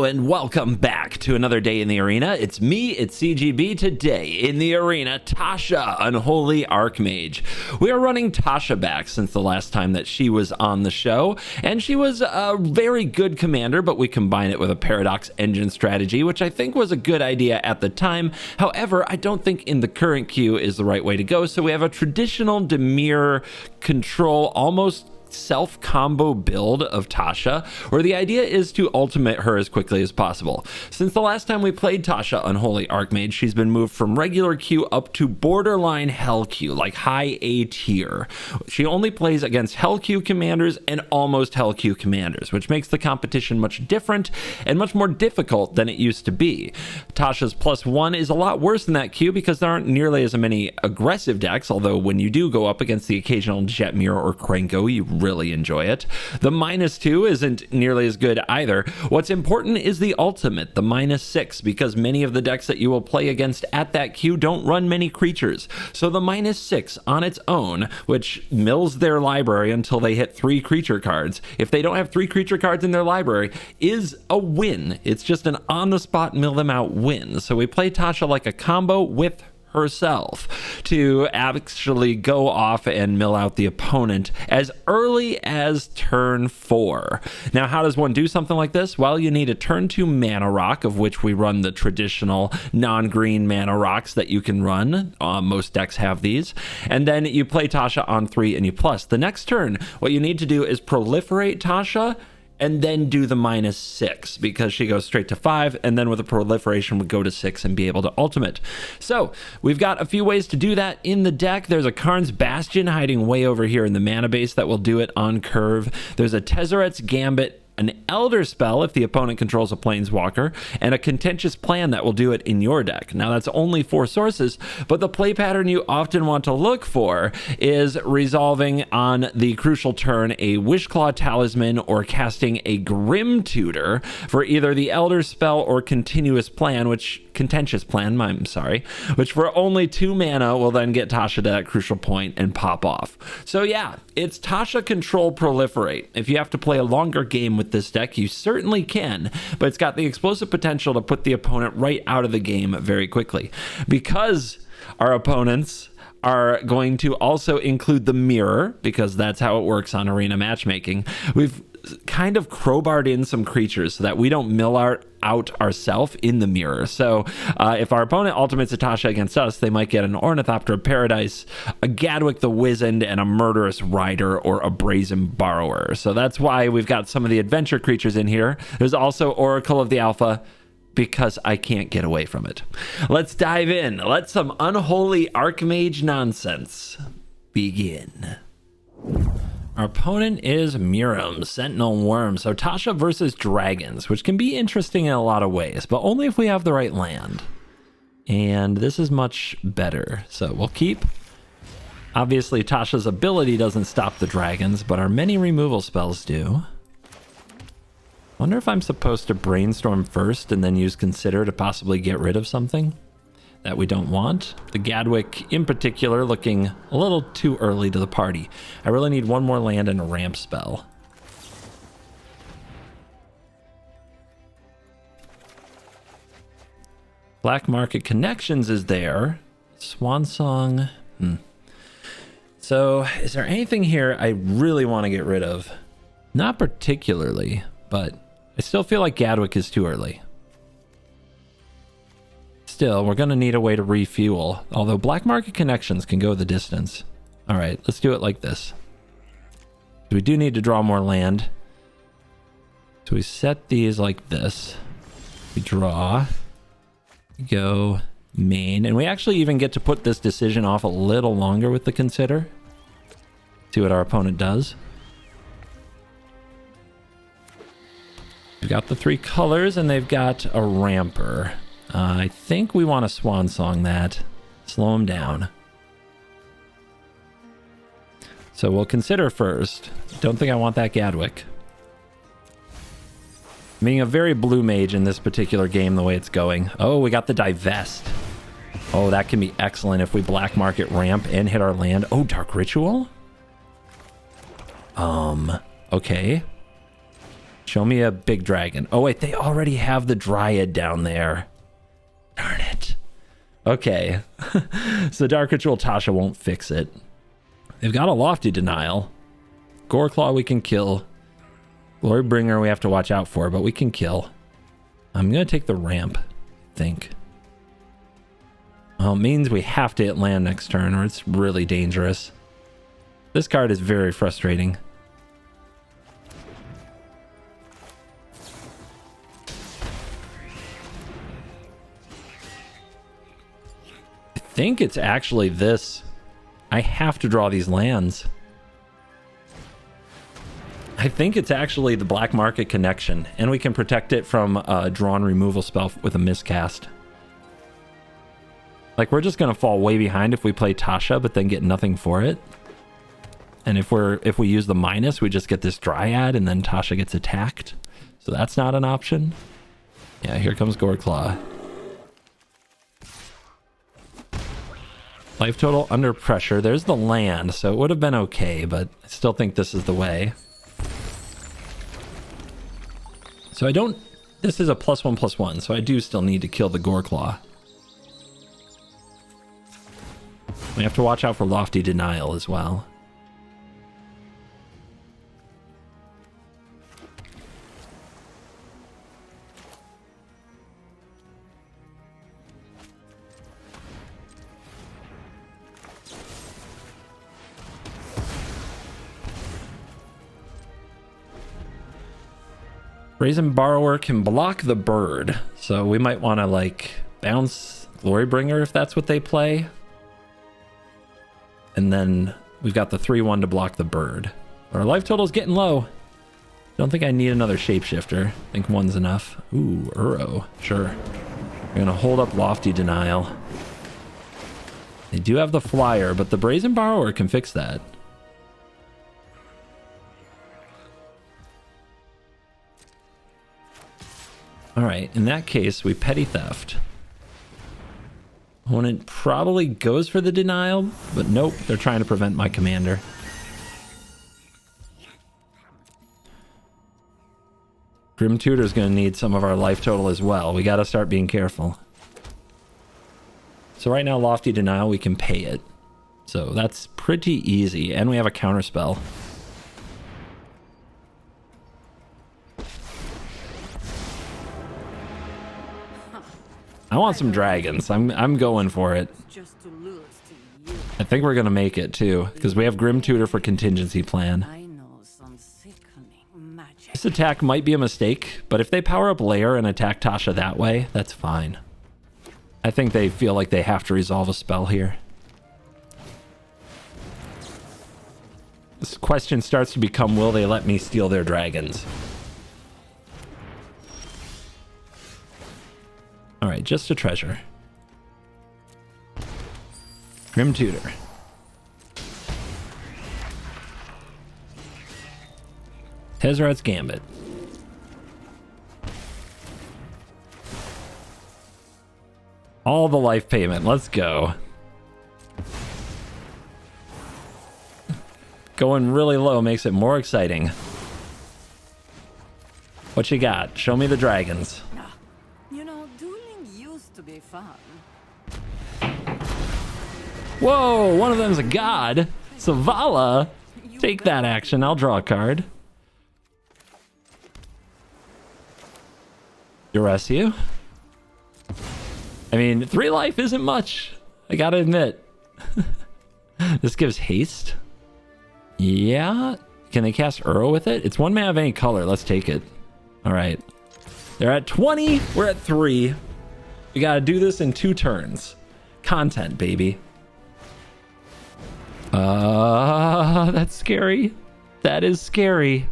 Hello and welcome back to another day in the arena. It's me, it's CGB. Today in the arena, Tasha, Unholy Archmage. We are running Tasha back since the last time that she was on the show, and she was a very good commander, but we combined it with a Paradox Engine strategy, which I think was a good idea at the time. However, I don't think in the current queue is the right way to go, so we have a traditional Demir control, almost self-combo build of Tasha, where the idea is to ultimate her as quickly as possible. Since the last time we played Tasha, Unholy Archmage, she's been moved from regular queue up to borderline Hell queue, like high A tier. She only plays against Hell queue commanders and almost Hell queue commanders, which makes the competition much different and much more difficult than it used to be. Tasha's +1 is a lot worse than that queue because there aren't nearly as many aggressive decks, although when you do go up against the occasional Jetmir or Krenko, you really enjoy it. The -2 isn't nearly as good either. What's important is the ultimate, the -6, because many of the decks that you will play against at that queue don't run many creatures. So the -6 on its own, which mills their library until they hit 3 creature cards, if they don't have 3 creature cards in their library, is a win. It's just an on-the-spot mill them out win. So we play Tasha like a combo with herself to actually go off and mill out the opponent as early as turn 4. Now, how does one do something like this? Well, you need a turn 2 mana rock, of which we run the traditional non-green mana rocks that you can run. Most decks have these. And then you play Tasha on 3 and you plus. The next turn, what you need to do is proliferate Tasha and then do the -6 because she goes straight to 5, and then with a proliferation would go to 6 and be able to ultimate. So we've got a few ways to do that in the deck. There's a Karn's Bastion hiding way over here in the mana base that will do it on curve. There's a Tezzeret's Gambit, an Elder Spell if the opponent controls a Planeswalker, and a Contentious Plan that will do it in your deck. Now that's only 4 sources, but the play pattern you often want to look for is resolving on the crucial turn a Wishclaw Talisman or casting a Grim Tutor for either the Elder Spell or Contentious Plan, which for only 2 mana will then get Tasha to that crucial point and pop off. So yeah, it's Tasha control proliferate. If you have to play a longer game with this deck, you certainly can, but it's got the explosive potential to put the opponent right out of the game very quickly. Because our opponents are going to also include the mirror, because that's how it works on arena matchmaking, we've kind of crowbarred in some creatures so that we don't mill out ourselves in the mirror. So if our opponent ultimates a Tasha against us, they might get an Ornithopter of Paradise, a Gadwick the Wizened, and a Murderous Rider or a Brazen Borrower. So that's why we've got some of the adventure creatures in here. There's also Oracle of the Alpha, because I can't get away from it. Let's dive in. Let some Unholy Archmage nonsense begin. Our opponent is Miram, Sentinel Worm. So Tasha versus Dragons, which can be interesting in a lot of ways, but only if we have the right land. And this is much better. So we'll keep. Obviously, Tasha's ability doesn't stop the dragons, but our many removal spells do. Wonder if I'm supposed to brainstorm first and then use Consider to possibly get rid of something that we don't want. The Gadwick in particular looking a little too early to the party. I really need 1 more land and a ramp spell. Black Market Connections is there. Swan Song. So is there anything here I really want to get rid of? Not particularly, but I still feel like Gadwick is too early. Still, we're going to need a way to refuel, although Black Market Connections can go the distance. All right, let's do it like this. We do need to draw more land. So we set these like this. We draw, go main, and we actually even get to put this decision off a little longer with the Consider. See what our opponent does. We've got the 3 colors, and they've got a Ramper. I think we want to Swan Song that. Slow him down. So we'll Consider first. Don't think I want that Gadwick. Being a very blue mage in this particular game, the way it's going. Oh, we got the Divest. Oh, that can be excellent if we Black Market ramp and hit our land. Oh, Dark Ritual? Okay. Show me a big dragon. Oh, wait, they already have the Dryad down there. Darn it. Okay. So Dark Ritual Tasha won't fix it. They've got a Lofty Denial. Goreclaw we can kill. Glorybringer we have to watch out for, but we can kill. I'm going to take the ramp, I think. Well, it means we have to hit land next turn, or it's really dangerous. This card is very frustrating. I think it's actually this. I have to draw these lands. I think it's actually the Black Market Connection, and we can protect it from a drawn removal spell with a miscast. Like, we're just going to fall way behind if we play Tasha, but then get nothing for it. And if we use the minus, we just get this Dryad, and then Tasha gets attacked. So that's not an option. Yeah, here comes Goreclaw. Life total under pressure. There's the land, so it would have been okay, but I still think this is the way. So I don't... This is a +1/+1, so I do still need to kill the Goreclaw. We have to watch out for Lofty Denial as well. Brazen Borrower can block the bird, so we might want to like bounce Glorybringer if that's what they play. And then we've got the 3/1 to block the bird. Our life total is getting low. Don't think I need another shapeshifter. I think one's enough. Ooh, Uro. Sure. We're gonna hold up Lofty Denial. They do have the flyer, but the Brazen Borrower can fix that. Alright, in that case, we Petty Theft. Opponent probably goes for the denial, but nope, they're trying to prevent my commander. Grim Tutor's going to need some of our life total as well. We got to start being careful. So right now, Lofty Denial, we can pay it. So that's pretty easy, and we have a counterspell. I want some dragons. I'm going for it. I think we're gonna make it too, because we have Grim Tutor for contingency plan. This attack might be a mistake, but if they power up Lair and attack Tasha that way, that's fine. I think they feel like they have to resolve a spell here. This question starts to become, will they let me steal their dragons? Alright, just a treasure. Grim Tutor. Tezzeret's Gambit. All the life payment, let's go. Going really low makes it more exciting. What you got? Show me the dragons. Be fun. Whoa, one of them's a god. Savala, take that action. I'll draw a card. Euresio. I mean, 3 life isn't much. I gotta admit. This gives haste. Yeah. Can they cast Uro with it? It's 1 mana of any color. Let's take it. All right. They're at 20. We're at 3. We gotta do this in 2 turns. Content, baby. That's scary. That is scary.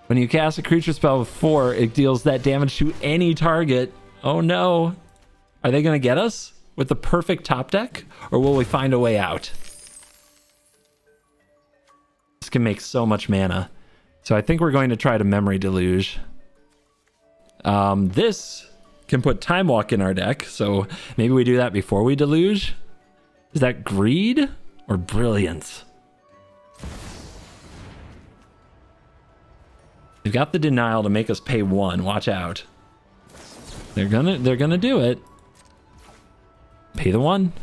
When you cast a creature spell with 4, it deals that damage to any target. Oh no. Are they gonna get us with the perfect top deck? Or will we find a way out? This can make so much mana. So I think we're going to try to Memory Deluge. This can put Time Walk in our deck, so maybe we do that before we Deluge. Is that Greed or Brilliance? They've got the denial to make us pay 1. Watch out. They're gonna do it. Pay the 1.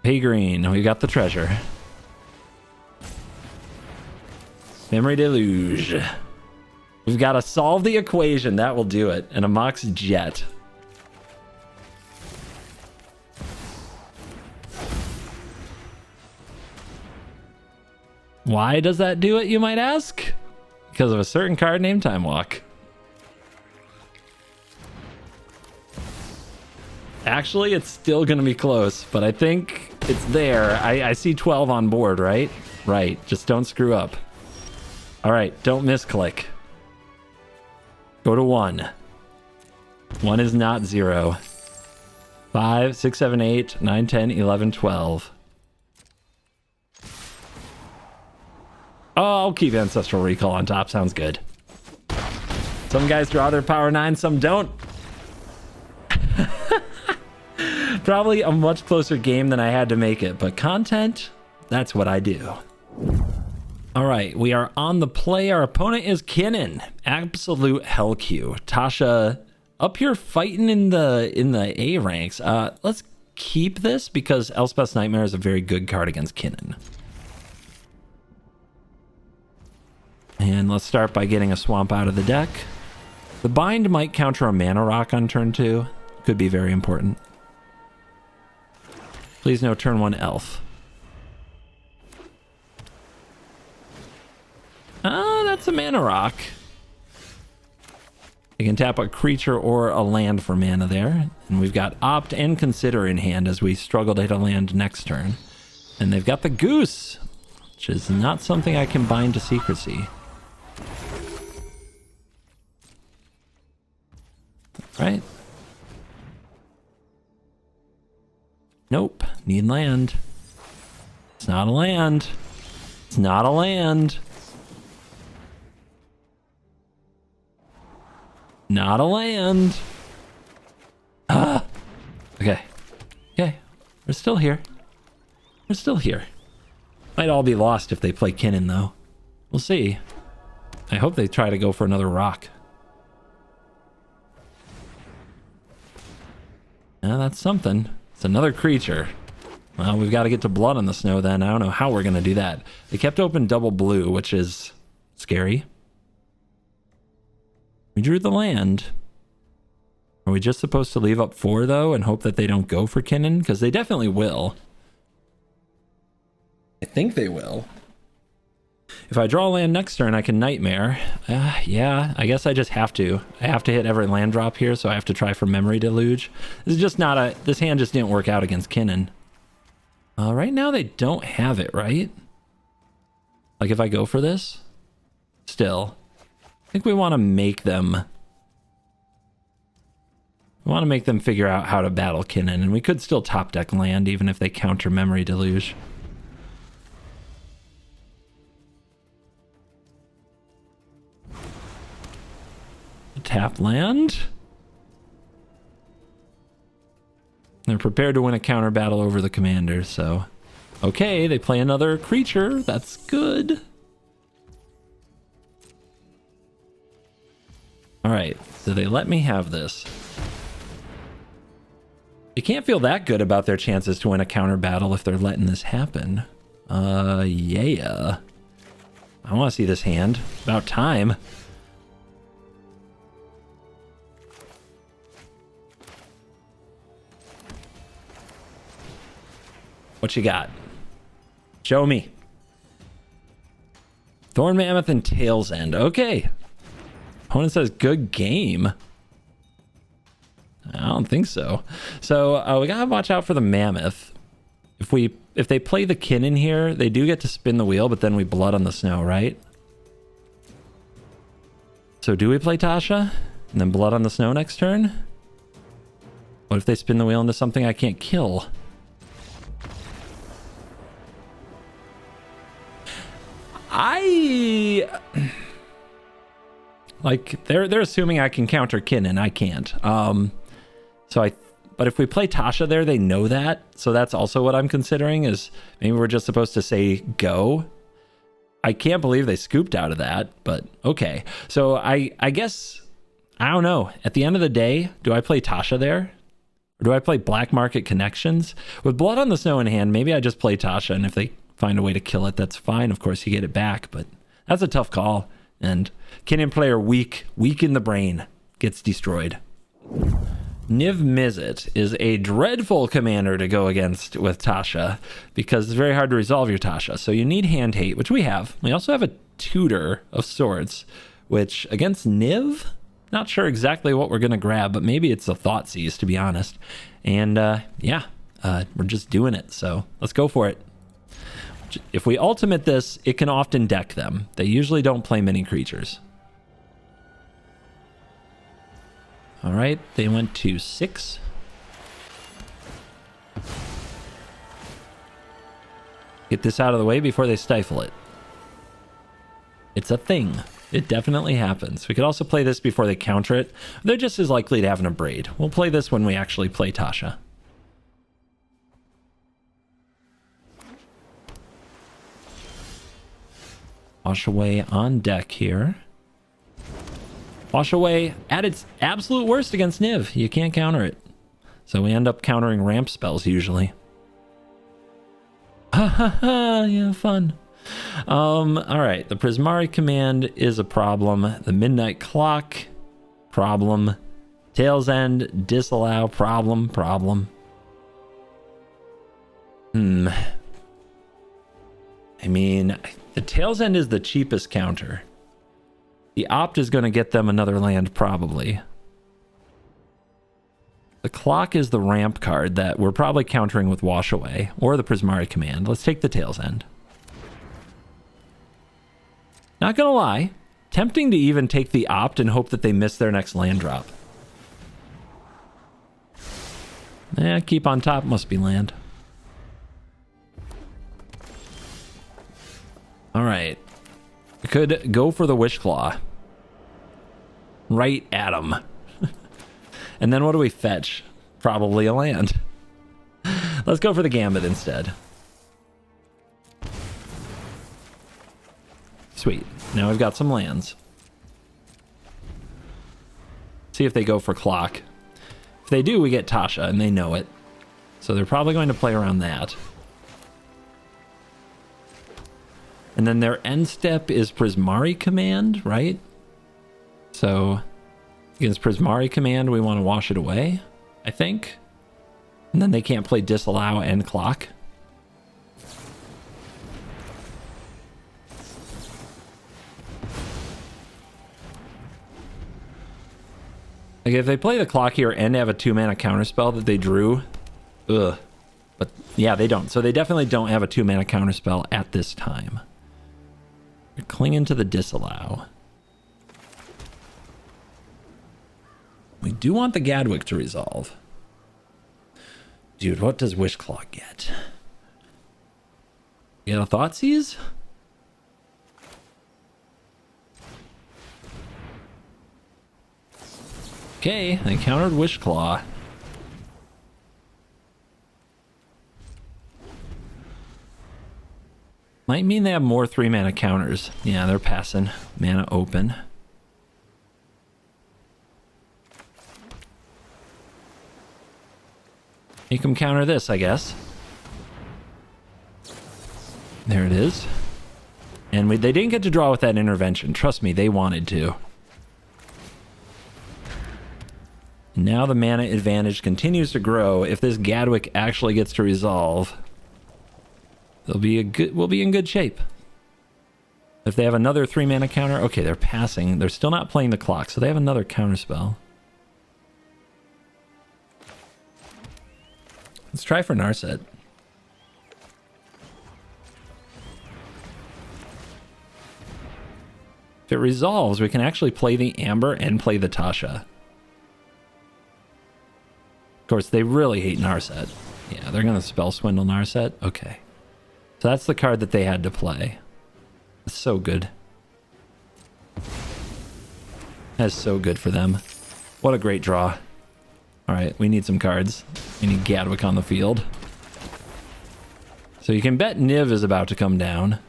Pay green. We got the treasure. Memory deluge. We've got to solve the equation. That will do it. And a Mox Jet. Why does that do it, you might ask? Because of a certain card named Time Walk. Actually, it's still going to be close, but I think it's there. I see 12 on board, right? Right. Just don't screw up. All right. Don't misclick. Go to 1. 1 is not 0. 5, 6, 7, 8, 9, 10, 11, 12. Oh, I'll keep Ancestral Recall on top. Sounds good. Some guys draw their power 9, some don't. Probably a much closer game than I had to make it, but content, that's what I do. All right, we are on the play. Our opponent is Kinnan. Absolute hell queue. Tasha up here fighting in the A ranks. Let's keep this because Elspeth's Nightmare is a very good card against Kinnan. And let's start by getting a swamp out of the deck. The bind might counter a mana rock on turn 2. Could be very important. Please no turn 1 elf. Ah, that's a mana rock. You can tap a creature or a land for mana there. And we've got Opt and Consider in hand as we struggle to hit a land next turn. And they've got the Goose, which is not something I can bind to secrecy. Right? Nope. Need land. It's not a land. It's not a land. Not a land. Ah. Okay. Okay. We're still here. We're still here. Might all be lost if they play Kinnan, though. We'll see. I hope they try to go for another rock. That's something. It's another creature. Well, we've got to get to blood on the snow then. I don't know how we're going to do that. They kept open double blue, which is scary. We drew the land. Are we just supposed to leave up 4, though, and hope that they don't go for Kinnan? Because they definitely will. I think they will. If I draw land next turn, I can Nightmare. Yeah, I guess I just have to. I have to hit every land drop here, so I have to try for Memory Deluge. This is just not a... This hand just didn't work out against Kinnan. Right now, they don't have it, right? Like, if I go for this? Still. I think we want to make them... We want to make them figure out how to battle Kinnan, and we could still top deck land, even if they counter Memory Deluge. Tap land. They're prepared to win a counter battle over the commander, so... Okay, they play another creature. That's good. Alright, so they let me have this. You can't feel that good about their chances to win a counter battle if they're letting this happen. Yeah. I want to see this hand. About time. What you got? Show me. Thorn Mammoth and Tail's End. Okay. Opponent says good game. I don't think so. So we gotta watch out for the Mammoth. If they play the Kinnan here, they do get to spin the wheel, but then we blood on the snow, right? So do we play Tasha and then blood on the snow next turn? What if they spin the wheel into something I can't kill? Like they're assuming I can counter Kinnan. I can't. But if we play Tasha there, they know that. So that's also what I'm considering, is maybe we're just supposed to say go. I can't believe they scooped out of that, but okay. So I guess, I don't know. At the end of the day, do I play Tasha there? Or do I play Black Market Connections? With Blood on the Snow in hand, maybe I just play Tasha, and if they find a way to kill it, that's fine. Of course, you get it back, but that's a tough call. And Kinnan player weak in the brain, gets destroyed. Niv-Mizzet is a dreadful commander to go against with Tasha because it's very hard to resolve your Tasha. So you need hand hate, which we have. We also have a tutor of sorts, which against Niv, not sure exactly what we're going to grab, but maybe it's a Thoughtseize, to be honest. And we're just doing it. So let's go for it. If we ultimate this, it can often deck them. They usually don't play many creatures. All right, they went to 6. Get this out of the way before they stifle it. It's a thing. It definitely happens. We could also play this before they counter it. They're just as likely to have an Abrade. We'll play this when we actually play Tasha. Wash Away on deck here. Wash Away at its absolute worst against Niv. You can't counter it. So we end up countering ramp spells usually. Ha ha ha, yeah, fun. All right, the Prismatic command is a problem. The Midnight Clock, problem. Tail's End, disallow, problem. I mean, the Tail's End is the cheapest counter. The Opt is going to get them another land, probably. The Clock is the ramp card that we're probably countering with Wash Away, or the Prismatic command. Let's take the Tail's End. Not going to lie, tempting to even take the Opt and hope that they miss their next land drop. Keep on top, must be land. All right. We could go for the Wish Claw. Right at him. And then what do we fetch? Probably a land. Let's go for the Gambit instead. Sweet. Now we've got some lands. See if they go for Clock. If they do, we get Tasha, and they know it. So they're probably going to play around that. And then their end step is Prismari command, right? So against Prismari command, we want to wash it away, I think. And then they can't play disallow and clock. Like if they play the clock here and have a 2-mana counterspell that they drew, ugh. But yeah, they don't. So they definitely don't have a 2-mana counterspell at this time. You're clinging to the disallow. We do want the Gadwick to resolve. Dude, what does Wishclaw get? You get a Thoughtseize? Okay, they countered Wishclaw. Might mean they have more 3-mana counters. Yeah, they're passing. Mana open. Make them counter this, I guess. There it is. And they didn't get to draw with that intervention. Trust me, they wanted to. Now the mana advantage continues to grow. If this Gadwick actually gets to resolve, we'll be in good shape. If they have another 3-mana counter, okay, they're passing. They're still not playing the clock, so they have another counterspell. Let's try for Narset. If it resolves, we can actually play the Amber and play the Tasha. Of course, they really hate Narset. Yeah, they're going to spell swindle Narset. Okay. So that's the card that they had to play. It's so good. That's so good for them. What a great draw. All right, we need some cards. We need Gadwick on the field. So you can bet Niv is about to come down.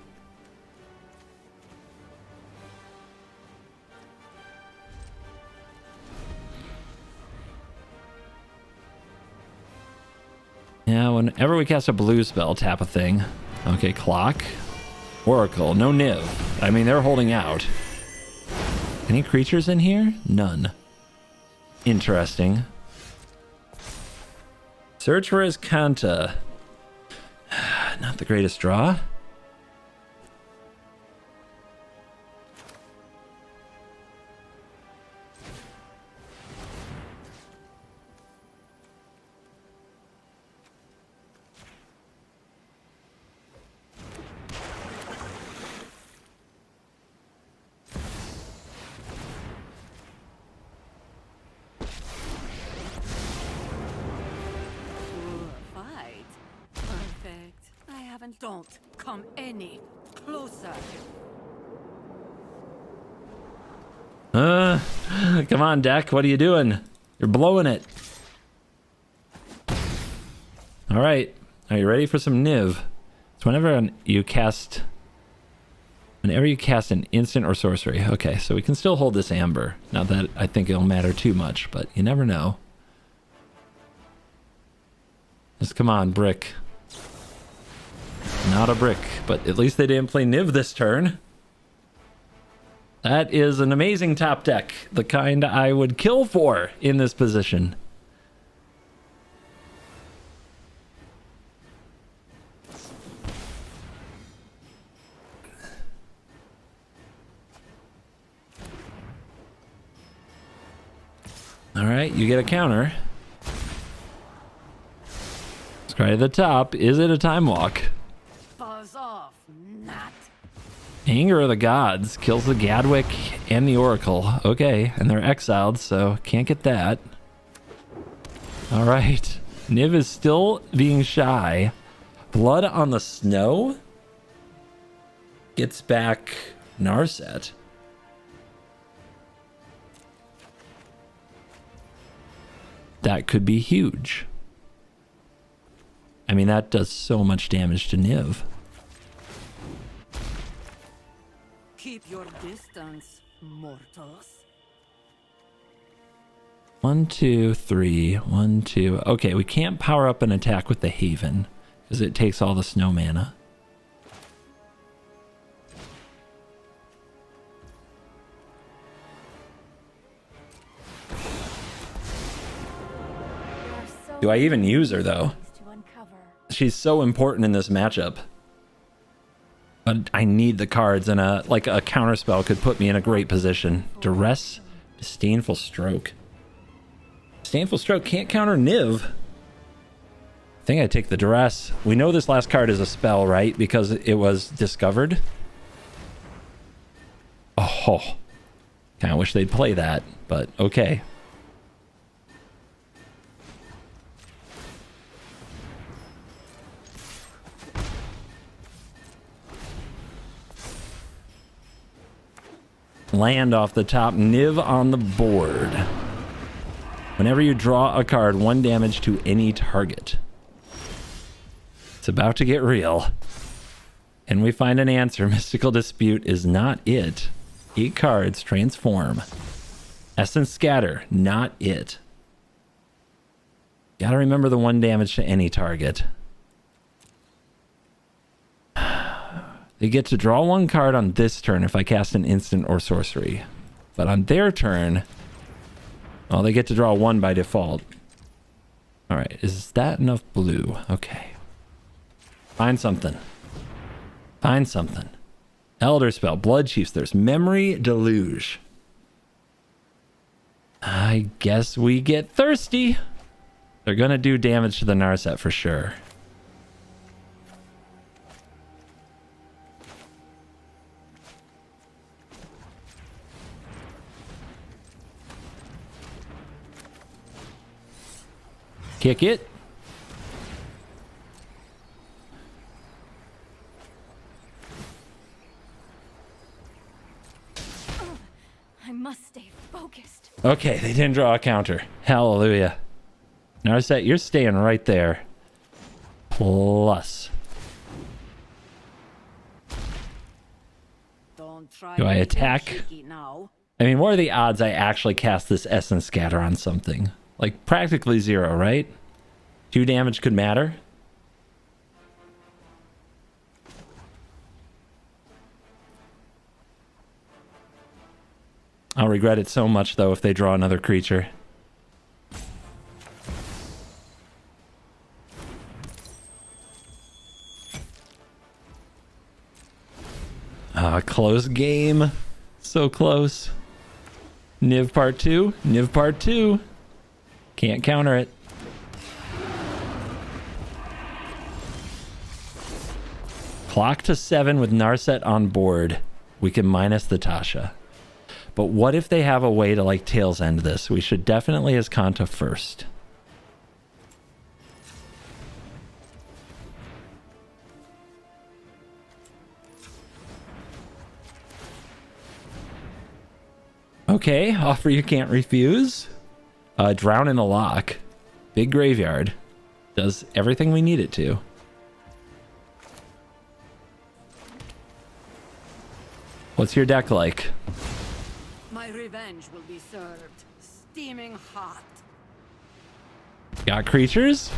Yeah, whenever we cast a blue spell, tap a thing. Okay, clock. Oracle, no Niv. I mean, they're holding out. Any creatures in here? None. Interesting. Search for his Kanta. Not the greatest draw. Don't come any closer. Come on, deck. What are you doing? You're blowing it. All right. Are you ready for some Niv? So whenever you cast an instant or sorcery. Okay, so we can still hold this amber. Not that I think it'll matter too much, but you never know. Just come on, brick. Not a brick, but at least they didn't play Niv this turn. That is an amazing top deck. The kind I would kill for in this position. All right, you get a counter. Scry to the top. Is it a time walk? Off, not. Anger of the Gods kills the Gadwick and the Oracle. Okay, and they're exiled, so can't get that. All right. Niv is still being shy. Blood on the Snow gets back Narset. That could be huge. I mean, that does so much damage to Niv. Keep your distance, mortals. 1, 2, 3. 1, 2. Okay, we can't power up an attack with the Haven because it takes all the snow mana. Do I even use her though? She's so important in this matchup. But I need the cards, and a counterspell could put me in a great position. Duress, Disdainful Stroke. Disdainful Stroke can't counter Niv. I think I take the Duress. We know this last card is a spell, right? Because it was discovered. Oh, kind of wish they'd play that, but okay. Land off the top, Niv on the board. Whenever you draw a card, 1 damage to any target. It's about to get real. And we find an answer. Mystical Dispute is not it. 8 cards, transform. Essence Scatter, not it. Gotta remember the 1 damage to any target. They get to draw 1 card on this turn if I cast an instant or sorcery. But on their turn, well, they get to draw 1 by default. All right, is that enough blue? Okay. Find something. Find something. Elder Spell, Blood Chiefs, there's Memory Deluge. I guess we get thirsty. They're going to do damage to the Narset for sure. Kick it. I must stay focused. Okay, they didn't draw a counter. Hallelujah. Narset, you're staying right there. Plus. Don't try Do I anything attack? cheeky now. I mean, what are the odds I actually cast this Essence Scatter on something? Like, practically 0, right? 2 damage could matter. I'll regret it so much, though, if they draw another creature. Close game. So close. Niv part 2. Niv part 2. Can't counter it. Clock to 7 with Narset on board. We can minus the Tasha. But what if they have a way to, like, Tails End this? We should definitely Azcanta first. Okay, offer you can't refuse. Drown in the Lock. Big graveyard. Does everything we need it to. What's your deck like? My revenge will be served steaming hot. Got creatures?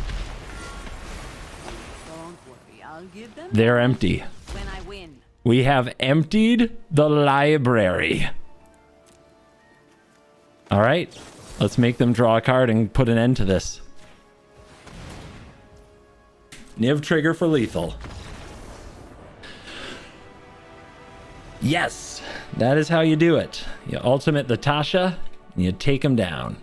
Don't worry, I'll give them They're empty. when I win. We have emptied the library. All right, let's make them draw a card and put an end to this. Niv trigger for lethal. Yes, that is how you do it. You ultimate the Tasha, and you take him down.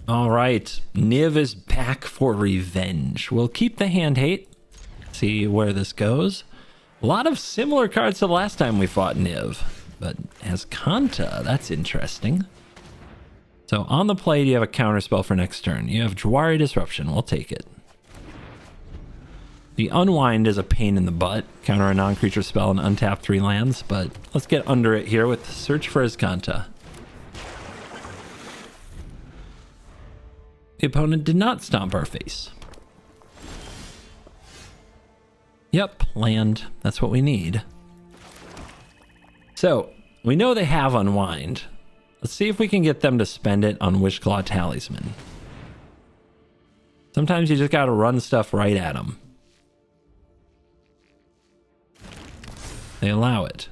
All right, Niv is back for revenge. We'll keep the hand hate. See where this goes. A lot of similar cards to the last time we fought Niv, but Azcanta, that's interesting. So on the play, you have a counterspell for next turn. You have Jwari Disruption. We'll take it. The Unwind is a pain in the butt. Counter a non-creature spell and untap 3 lands, but let's get under it here with Search for Azcanta. The opponent did not stomp our face. Yep, land. That's what we need. So, we know they have Unwind. Let's see if we can get them to spend it on Wishclaw Talisman. Sometimes you just gotta run stuff right at them. They allow it.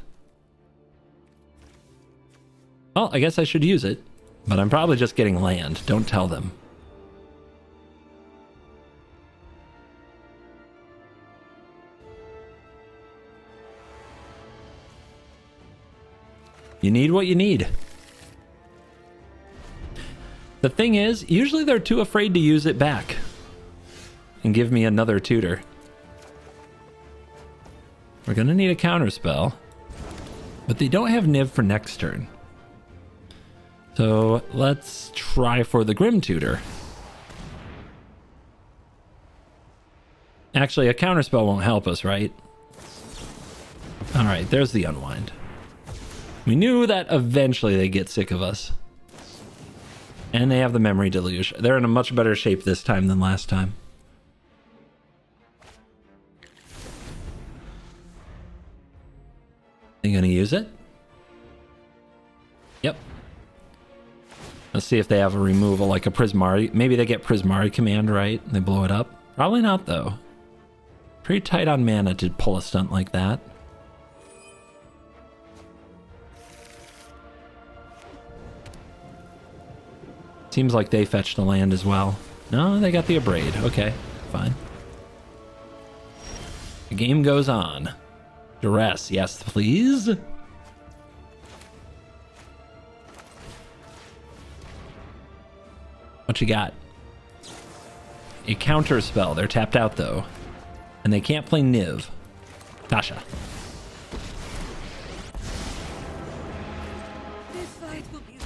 Well, I guess I should use it, but I'm probably just getting land. Don't tell them. You need what you need. The thing is, usually they're too afraid to use it back and give me another tutor. We're going to need a counterspell, but they don't have Niv for next turn. So let's try for the Grim Tutor. Actually, a counterspell won't help us, right? All right, there's the Unwind. We knew that eventually they'd get sick of us. And they have the Memory Deluge. They're in a much better shape this time than last time. Are you gonna use it? Yep. Let's see if they have a removal like a Prismari. Maybe they get Prismari command, right? They blow it up. Probably not, though. Pretty tight on mana to pull a stunt like that. Seems like they fetched a land as well. No, they got the Abrade. Okay, fine. The game goes on. Duress, yes, please. What you got? A counter spell. They're tapped out though. And they can't play Niv. Tasha.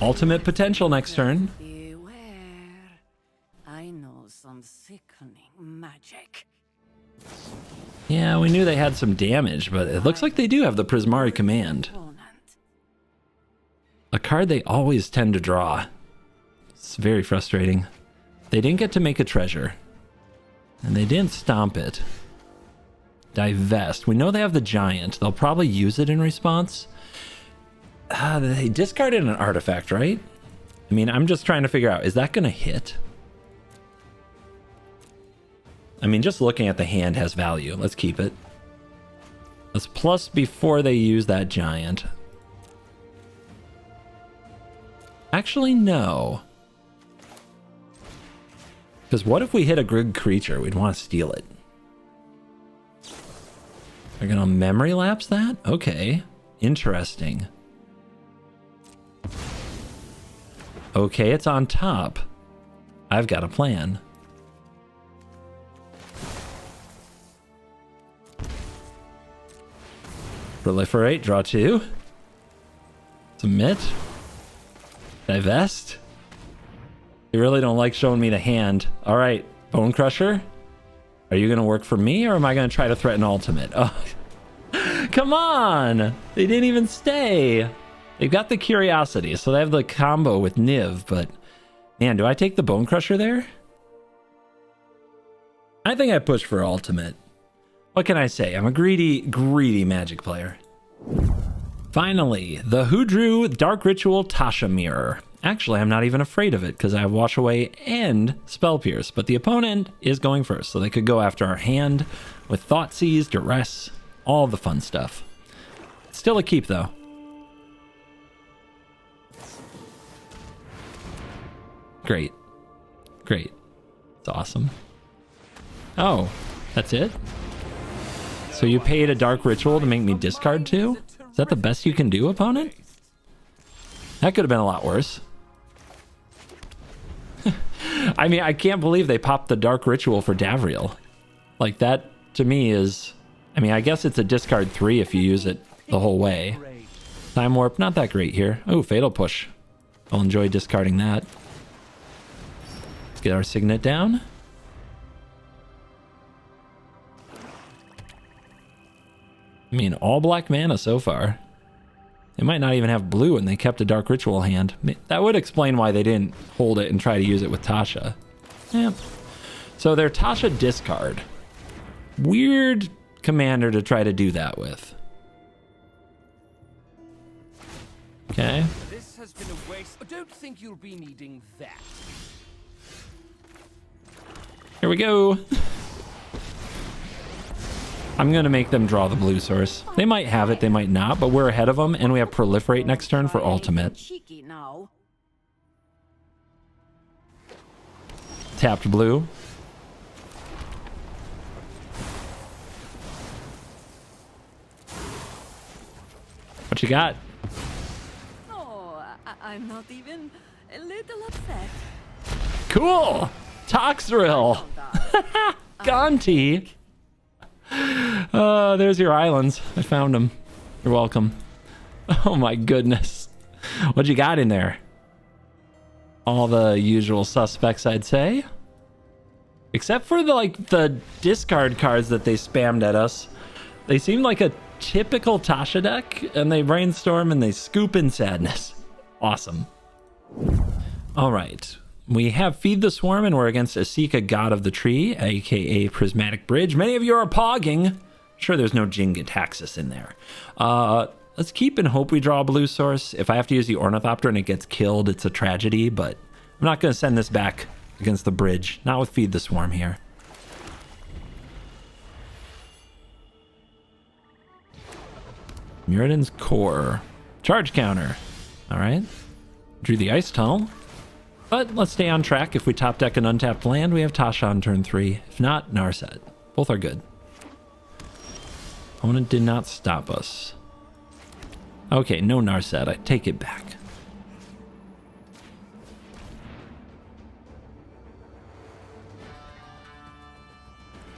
Ultimate potential next turn. Beware. I know some sickening magic. Yeah, we knew they had some damage, but it looks like they do have the Prismari command. A card they always tend to draw. It's very frustrating. They didn't get to make a treasure. And they didn't stomp it. Divest. We know they have the giant. They'll probably use it in response. They discarded an artifact, right? I mean, I'm just trying to figure out, is that going to hit? I mean, just looking at the hand has value. Let's keep it. Let's plus before they use that giant. Actually, no. Because what if we hit a good creature? We'd want to steal it. They're going to memory lapse that? Okay. Interesting. Okay, it's on top. I've got a plan. Proliferate, draw 2. Submit. Divest. You really don't like showing me the hand. All right, Bone Crusher. Are you going to work for me, or am I going to try to threaten ultimate? Oh, come on. They didn't even stay. They've got the curiosity, so they have the combo with Niv, but man, do I take the Bone Crusher there? I think I push for ultimate. What can I say? I'm a greedy Magic player. Finally, the Who Drew Dark Ritual Tasha Mirror. Actually, I'm not even afraid of it because I have Wash Away and Spell Pierce, but the opponent is going first, so they could go after our hand with Thoughtseize, Duress, all the fun stuff. Still a keep, though. Great. Great. It's awesome. Oh, that's it? So you paid a Dark Ritual to make me discard 2? Is that the best you can do, opponent? That could have been a lot worse. I mean, I can't believe they popped the Dark Ritual for Davriel. Like, that, to me, is... I mean, I guess it's a discard 3 if you use it the whole way. Time Warp, not that great here. Oh, Fatal Push. I'll enjoy discarding that. Let's get our Signet down. I mean, all black mana so far. They might not even have blue and they kept a Dark Ritual hand. That would explain why they didn't hold it and try to use it with Tasha. Yeah. So their Tasha discard. Weird commander to try to do that with. Okay. This has been a waste. I don't think you'll be needing that. Here we go. I'm going to make them draw the blue source. They might have it, they might not, but we're ahead of them, and we have Proliferate next turn for ultimate. Cheeky now. Tapped blue. What you got? Oh, I'm not even a little upset. Cool! Toxrill! Gonti! There's your islands. I found them. You're welcome. Oh my goodness. What you got in there? All the usual suspects, I'd say. Except for the discard cards that they spammed at us. They seem like a typical Tasha deck, and they brainstorm and they scoop in sadness. Awesome. All right. We have Feed the Swarm, and we're against Asika, God of the Tree, aka Prismatic Bridge. Many of you are pogging. Sure, there's no Jinga Taxis in there. Let's keep and hope we draw a blue source. If I have to use the Ornithopter and it gets killed, it's a tragedy, but I'm not going to send this back against the bridge. Not with Feed the Swarm here. Muradin's Core. Charge counter. All right. Drew the Ice Tunnel. But let's stay on track. If we top deck an untapped land, we have Tasha on turn 3. If not, Narset. Both are good. Opponent did not stop us. Okay, no Narset. I take it back.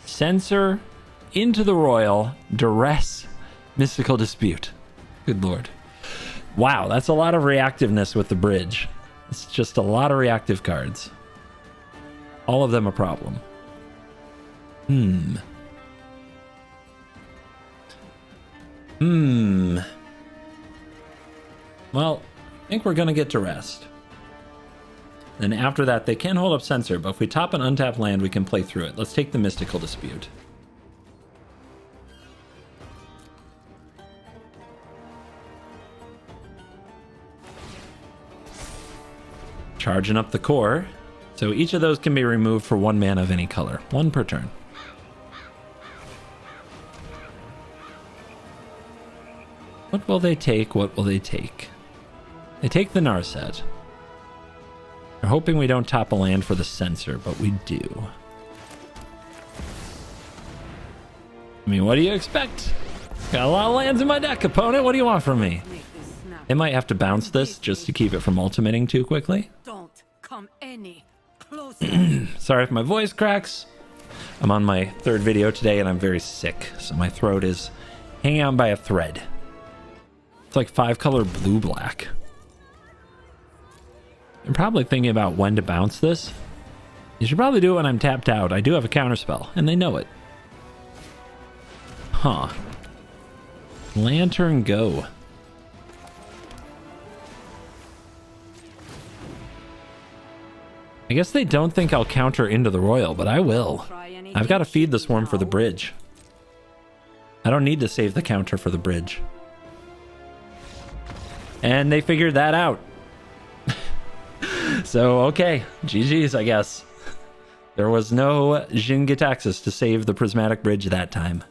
Censor, into the Royal, Duress, Mystical Dispute. Good lord. Wow, that's a lot of reactiveness with the bridge. It's just a lot of reactive cards. All of them a problem. Well, I think we're going to get to rest. Then after that, they can hold up Censor, but if we top an untapped land, we can play through it. Let's take the Mystical Dispute. Charging up the core. So each of those can be removed for 1 mana of any color. 1 per turn. What will they take? What will they take? They take the Narset. They're hoping we don't top a land for the Censor, but we do. I mean, what do you expect? Got a lot of lands in my deck, opponent. What do you want from me? They might have to bounce this just to keep it from ultimating too quickly. Don't come any closer. Sorry if my voice cracks. I'm on my 3rd video today and I'm very sick, so my throat is hanging on by a thread. It's like 5-color blue-black. I'm probably thinking about when to bounce this. You should probably do it when I'm tapped out. I do have a counterspell, and they know it. Huh. Lantern go. I guess they don't think I'll counter into the Royal, but I will. I've got to feed the Swarm for the bridge. I don't need to save the counter for the bridge. And they figured that out. So, okay. GG's, I guess. There was no Jin Gitaxis to save the Prismatic Bridge that time.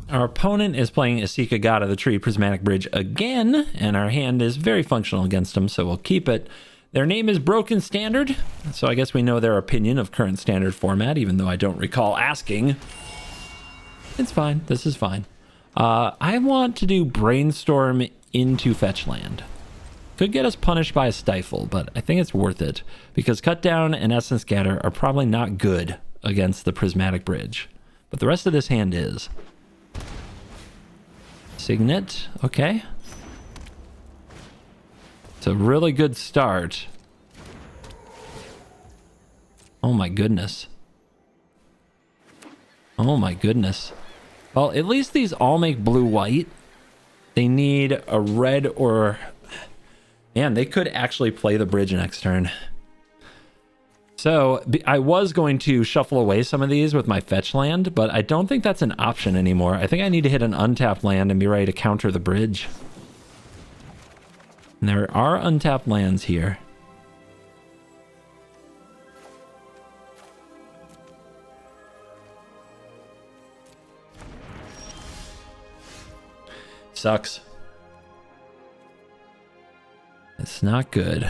Our opponent is playing Esika God of the Tree Prismatic Bridge again, and our hand is very functional against them, so we'll keep it. Their name is Broken Standard, so I guess we know their opinion of current standard format, even though I don't recall asking. It's fine. This is fine. I want to do Brainstorm into Fetch Land. Could get us punished by a Stifle, but I think it's worth it, because Cut Down and Essence Scatter are probably not good against the Prismatic Bridge. But the rest of this hand is. Signet, okay. It's a really good start. Oh my goodness. Oh my goodness. Well, at least these all make blue-white. They need a red or... Man, they could actually play the bridge next turn. So, I was going to shuffle away some of these with my fetch land, but I don't think that's an option anymore. I think I need to hit an untapped land and be ready to counter the bridge. And there are untapped lands here. Sucks. It's not good.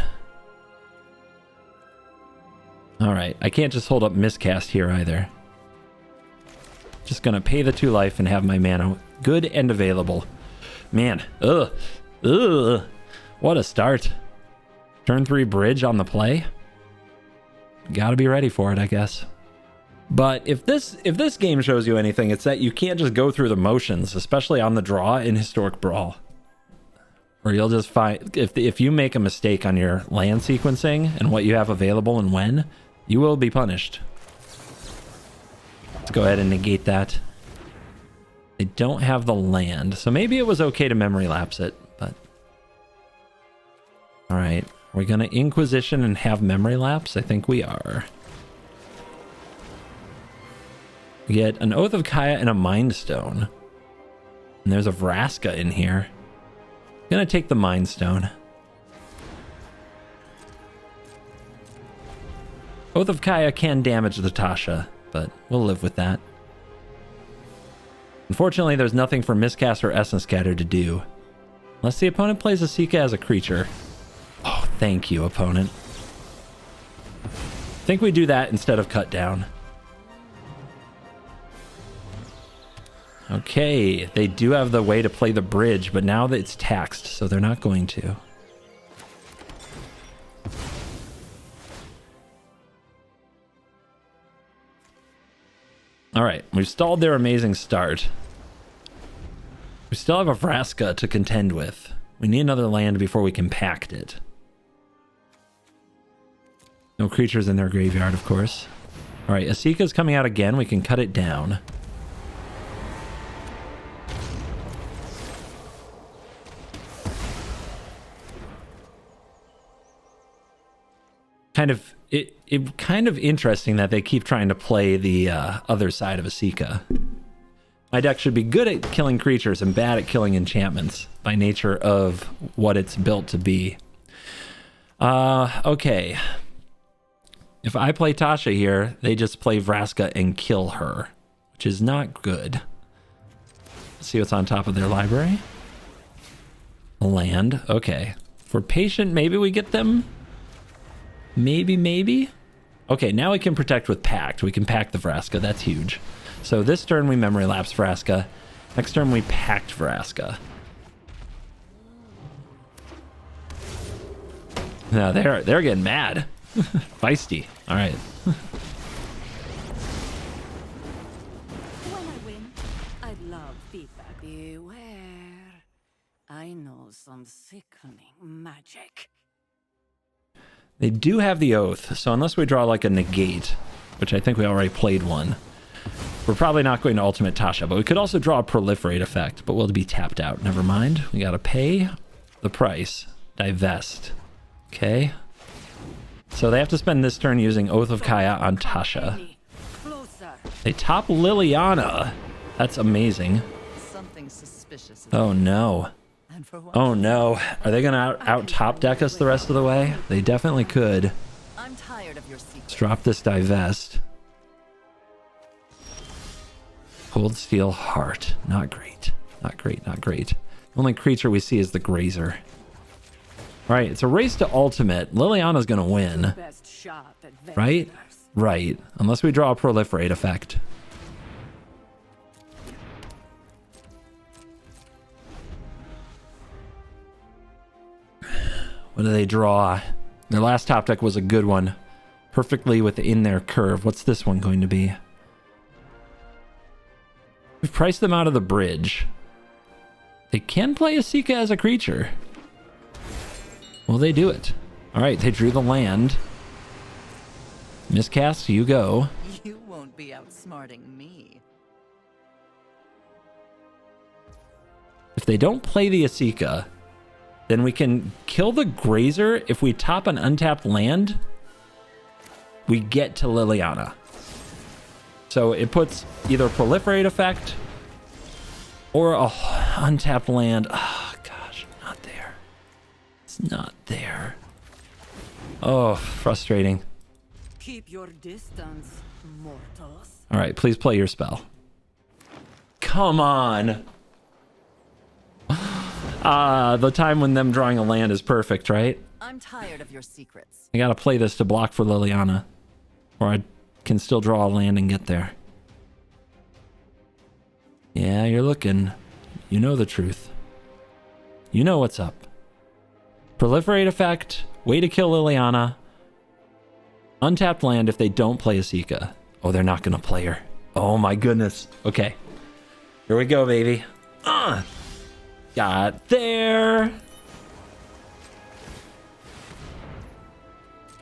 Alright, I can't just hold up miscast here either. Just gonna pay the 2 life and have my mana good and available. Man, ugh. What a start. Turn 3 bridge on the play. Gotta be ready for it, I guess. But if this game shows you anything, it's that you can't just go through the motions, especially on the draw in Historic Brawl. Or you'll just find, if you make a mistake on your land sequencing and what you have available and when, you will be punished. Let's go ahead and negate that. They don't have the land, so maybe it was okay to memory lapse it, but... Alright, are we going to Inquisition and have memory lapse? I think we are. We get an Oath of Kaya and a Mind Stone. And there's a Vraska in here. Gonna take the Mind Stone. Oath of Kaya can damage the Tasha, but we'll live with that. Unfortunately, there's nothing for Miscast or Essence Scatter to do. Unless the opponent plays Esika as a creature. Oh, thank you, opponent. I think we do that instead of Cut Down. Okay, they do have the way to play the bridge, but now that it's taxed, so they're not going to. Alright, we've stalled their amazing start. We still have a Vraska to contend with. We need another land before we can pact it. No creatures in their graveyard, of course. Alright, Esika's coming out again. We can cut it down. kind of interesting that they keep trying to play the other side of Asika. My deck should be good at killing creatures and bad at killing enchantments by nature of what it's built to be. Okay. If I play Tasha here, they just play Vraska and kill her, which is not good. Let's see what's on top of their library. Land. Okay. If we're patient, maybe we get them. Maybe. Okay, now we can protect with Pact. We can pack the Vraska. That's huge. So this turn we memory lapse Vraska. Next turn we packed Vraska. No, they're getting mad. Feisty. All right. When I win, I'd love feedback. Beware. I know some sickening magic. They do have the Oath, so unless we draw like a negate, which I think we already played one, we're probably not going to ultimate Tasha, but we could also draw a proliferate effect, but we'll be tapped out. Never mind. We got to pay the price. Divest. Okay. So they have to spend this turn using Oath of Kaya on Tasha. They top Liliana. That's amazing. Something suspicious. Oh no. Oh no. Are they gonna out top deck us the rest of the way? They definitely could. I'm tired of your secrets. Let's drop this divest. Cold Steel Heart. Not great. Not great. Not great. The only creature we see is the Grazer. Right, it's a race to ultimate. Liliana's gonna win. Right? Right. Unless we draw a proliferate effect. What do they draw? Their last top deck was a good one. Perfectly within their curve. What's this one going to be? We've priced them out of the bridge. They can play Asika as a creature. Will they do it? All right, they drew the land. Miscast, you go. You won't be outsmarting me. If they don't play the Asika, then we can kill the Grazer. If we top an untapped land, we get to Liliana. So it puts either a proliferate effect or a untapped land. Oh, gosh, not there. It's not there. Oh, frustrating. Keep your distance, mortals. All right, please play your spell. Come on. The time when them drawing a land is perfect, right? I'm tired of your secrets. I gotta play this to block for Liliana. Or I can still draw a land and get there. Yeah, you're looking. You know the truth. You know what's up. Proliferate effect. Way to kill Liliana. Untapped land if they don't play Asika. Oh, they're not gonna play her. Oh my goodness. Okay. Here we go, baby. Got there.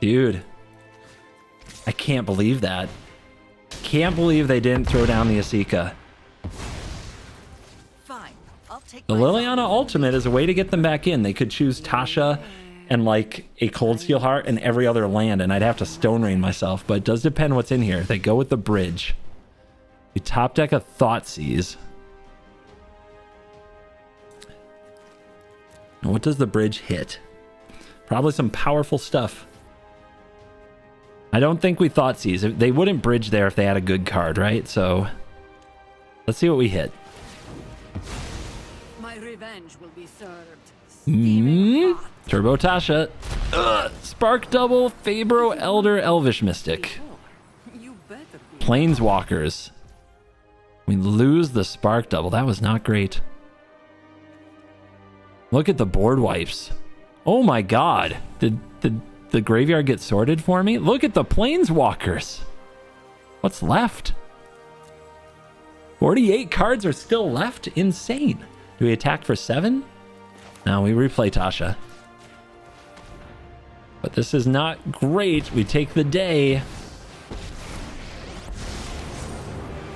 Dude. I can't believe that. Can't believe they didn't throw down the Asika. Fine. I'll take The Liliana ultimate is a way to get them back in. They could choose Tasha and like a Cold Steel Heart and every other land, and I'd have to Stone Rain myself, but it does depend what's in here. They go with the bridge. We top deck a Thoughtseize. And what does the bridge hit? Probably some powerful stuff. I don't think we Thoughtseize. They wouldn't bridge there if they had a good card, right? So let's see what we hit. My revenge will be served. Steaming hot. Turbo Tasha. Spark Double, Fabro, Elder, Elvish Mystic. You better be. Planeswalkers. We lose the Spark Double. That was not great. Look at the board wipes. Oh my god. Did the graveyard get sorted for me? Look at the Planeswalkers. What's left? 48 cards are still left? Insane. Do we attack for 7? No, we replay Tasha. But this is not great. We take the day.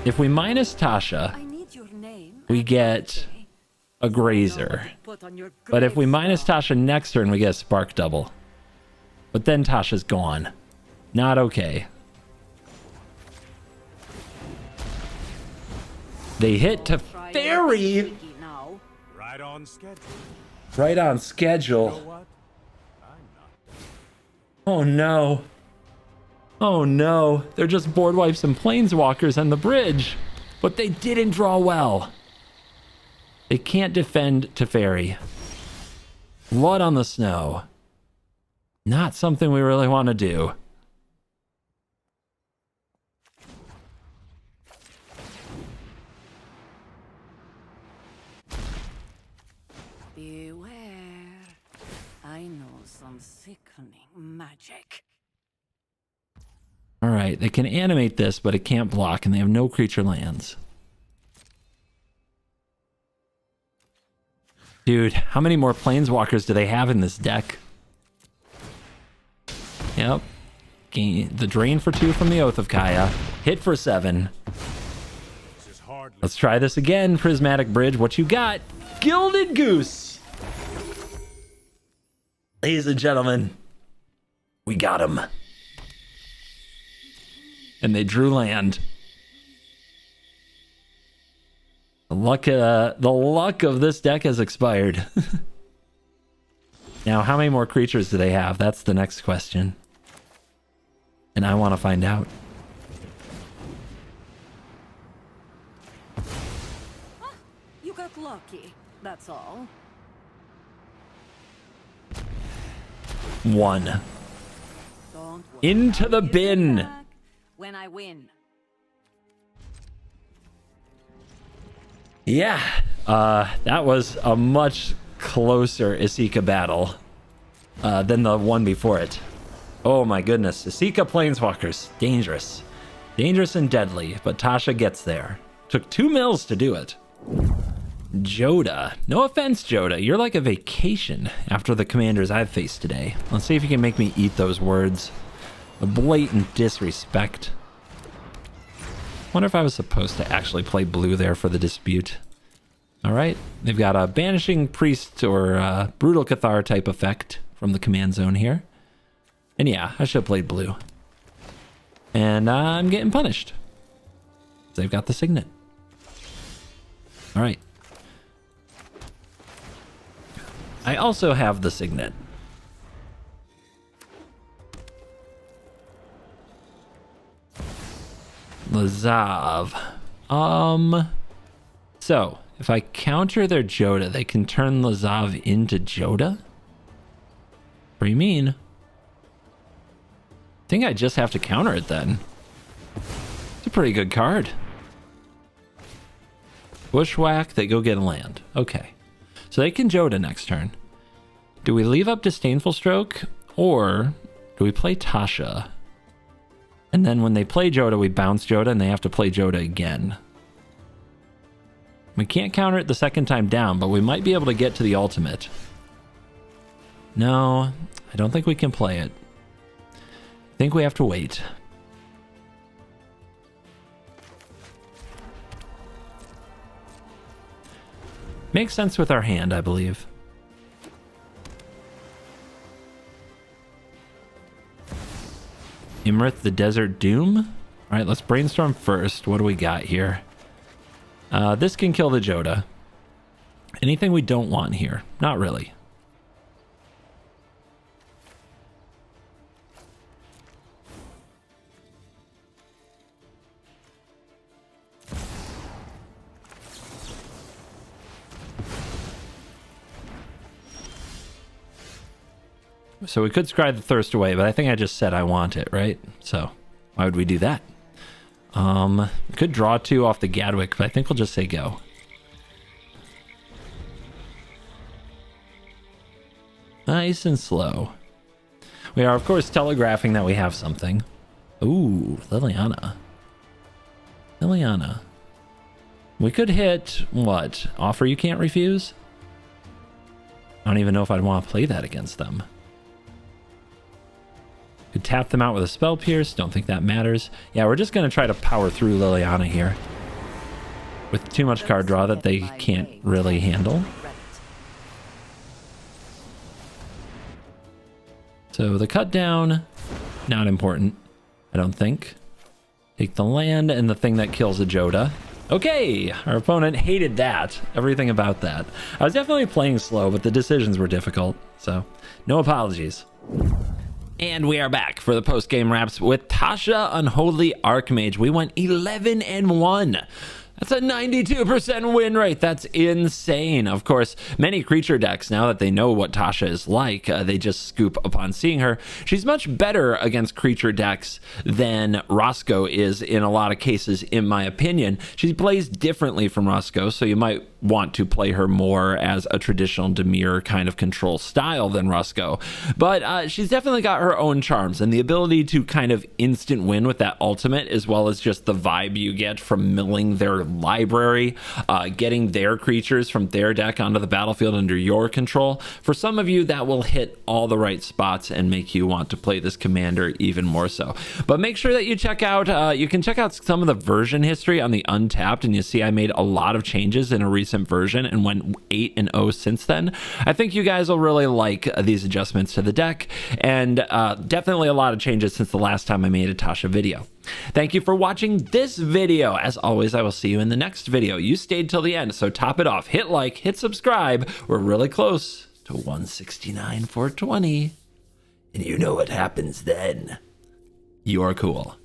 If we minus Tasha, I need your name. we get a Grazer. Put on your But if we minus gravestone. Tasha next turn, we get a Spark Double. But then Tasha's gone. Not okay. They hit to Fairy. Now. Right on schedule. Right on You know schedule. what? I'm not. Oh no. Oh no. They're just board wipes and planeswalkers on the bridge. But they didn't draw well. They can't defend to Fairy. Blood on the snow. Not something we really want to do. Beware. I know some sickening magic. All right, they can animate this, but it can't block, and they have no creature lands. Dude, how many more planeswalkers do they have in this deck? Yep. Gain the drain for 2 from the Oath of Kaya. Hit for 7. This is hardly. Let's try this again, Prismatic Bridge. What you got? Gilded Goose. Ladies and gentlemen, we got him. And they drew land. The luck of this deck has expired. Now, how many more creatures do they have? That's the next question. And I want to find out. You got lucky. That's all. 1. Don't worry. Into the I'll give it bin. back when I win. Yeah, that was a much closer Isika battle than the one before it. Oh my goodness, Isika Planeswalkers, dangerous. Dangerous and deadly, but Tasha gets there. Took 2 mills to do it. Jodah. No offense, Jodah, you're like a vacation after the commanders I've faced today. Let's see if you can make me eat those words. A blatant disrespect. Wonder if I was supposed to actually play blue there for the dispute. All right, they've got a Banishing Priest or Brutal Cathar type effect from the command zone here. And yeah, I should have played blue. And I'm getting punished. They've got the Signet. All right. I also have the Signet. Lazav. So if I counter their Jodah, they can turn Lazav into Jodah? What do you mean? I think I just have to counter it then. It's a pretty good card. Bushwhack, they go get a land. Okay. So they can Jodah next turn. Do we leave up Disdainful Stroke? Or do we play Tasha? And then when they play Jodah, we bounce Jodah and they have to play Jodah again. We can't counter it the second time down, but we might be able to get to the ultimate. No, I don't think we can play it. I think we have to wait. Makes sense with our hand, I believe. Imrith the Desert Doom? All right, let's brainstorm first. What do we got here? This can kill the Jodah. Anything we don't want here? Not really. So we could scry the Thirst away, but I think I just said I want it, right? So why would we do that? We could draw 2 off the Gadwick, but I think we'll just say go. Nice and slow. We are, of course, telegraphing that we have something. Ooh, Liliana. Liliana. We could hit, what? Offer you can't refuse? I don't even know if I'd want to play that against them. Could tap them out with a Spell Pierce. Don't think that matters. Yeah, we're just going to try to power through Liliana here. With too much card draw that they can't really handle. So the cut down, not important, I don't think. Take the land and the thing that kills a Jodah. Okay, our opponent hated that. Everything about that. I was definitely playing slow, but the decisions were difficult. So no apologies. And we are back for the post-game wraps with Tasha, Unholy, Archmage. We went 11-1. That's a 92% win rate. That's insane. Of course, many creature decks, now that they know what Tasha is like, they just scoop upon seeing her. She's much better against creature decks than Roscoe is in a lot of cases, in my opinion. She plays differently from Roscoe, so you might want to play her more as a traditional Demir kind of control style than Roscoe. But she's definitely got her own charms, and the ability to kind of instant win with that ultimate, as well as just the vibe you get from milling their library, getting their creatures from their deck onto the battlefield under your control. For some of you, that will hit all the right spots and make you want to play this commander even more so. But make sure that you check out, you can check out some of the version history on the Untapped, and you see I made a lot of changes in a recent version and went 8-0 since then. I think you guys will really like these adjustments to the deck, and definitely a lot of changes since the last time I made a Tasha video. Thank you for watching this video. As always, I will see you in the next video. You stayed till the end, so top it off. Hit like, hit subscribe. We're really close to 169 for 20. And you know what happens then. You're cool.